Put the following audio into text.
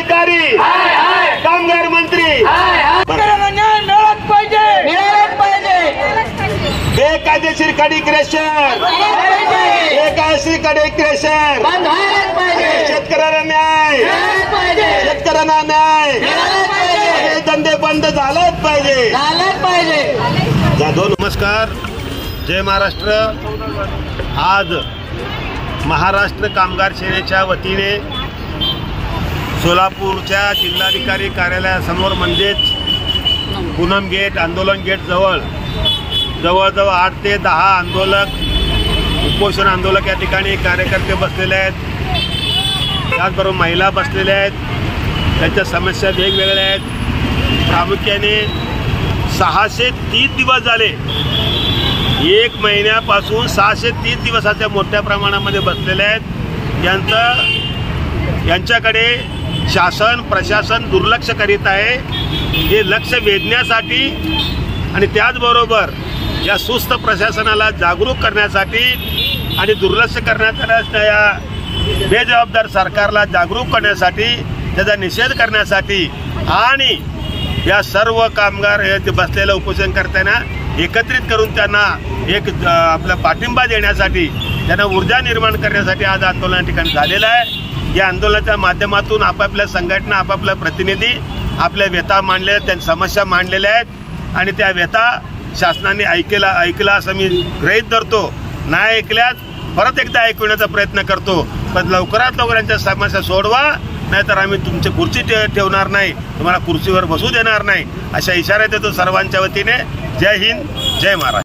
जिल्हाधिकारी, कामगार मंत्री, बेकायदेशीर खडी क्रशर, बेकायदेशीर खडी क्रशर, शेतकऱ्यांना न्याय, शेतकऱ्यांना न्याय, हे धंदे बंद झालेच पाहिजे. जाधव नमस्कार, जय महाराष्ट्र. आज महाराष्ट्र कामगार सेनेच्या वतीने सोलापूरच्या जिल्हाधिकारी कार्यालयासमोर म्हणजेच पूनम गेट, आंदोलन गेट जवळजवळ 8 ते 10 आंदोलक, उपोषण आंदोलक या ठिकाणी कार्यकर्ते बसलेले आहेत. त्याचबरोबर महिला बसलेल्या आहेत. त्यांच्या समस्या वेगवेगळ्या आहेत. प्रामुख्याने 630 दिवस झाले, 1 महिन्यापासून 630 दिवसाच्या मोठ्या प्रमाणामध्ये बसलेले आहेत. यांच्याकडे शासन प्रशासन दुर्लक्ष करीत आहे. हे लक्ष वेधण्यासाठी आणि त्याचबरोबर या सुस्त प्रशासनाला जागरूक करण्यासाठी आणि दुर्लक्ष करण्यात या बेजबाबदार सरकारला जागरूक करण्यासाठी, त्याचा निषेध करण्यासाठी आणि या सर्व कामगार बसलेल्या उपोषण करताना एकत्रित करून त्यांना एक आपला पाठिंबा देण्यासाठी, त्यांना ऊर्जा निर्माण करण्यासाठी आज आंदोलन ठिकाणी झालेलं आहे. या आंदोलनाच्या माध्यमातून आपापल्या संघटना, आपापल्या प्रतिनिधी आपल्या व्यथा मांडल्या, त्यांच्या समस्या मांडलेल्या आहेत आणि त्या व्यथा शासनाने ऐकला असं मी गृहीत धरतो. नाही ऐकल्यास परत एकदा ऐकवण्याचा प्रयत्न करतो. पण लवकरात लवकर यांच्या समस्या सोडवा, नाहीतर आम्ही तुमची खुर्ची ठेवणार नाही, तुम्हाला खुर्चीवर बसू देणार नाही, अशा इशारा देतो सर्वांच्या वतीने. जय हिंद, जय महाराष्ट्र.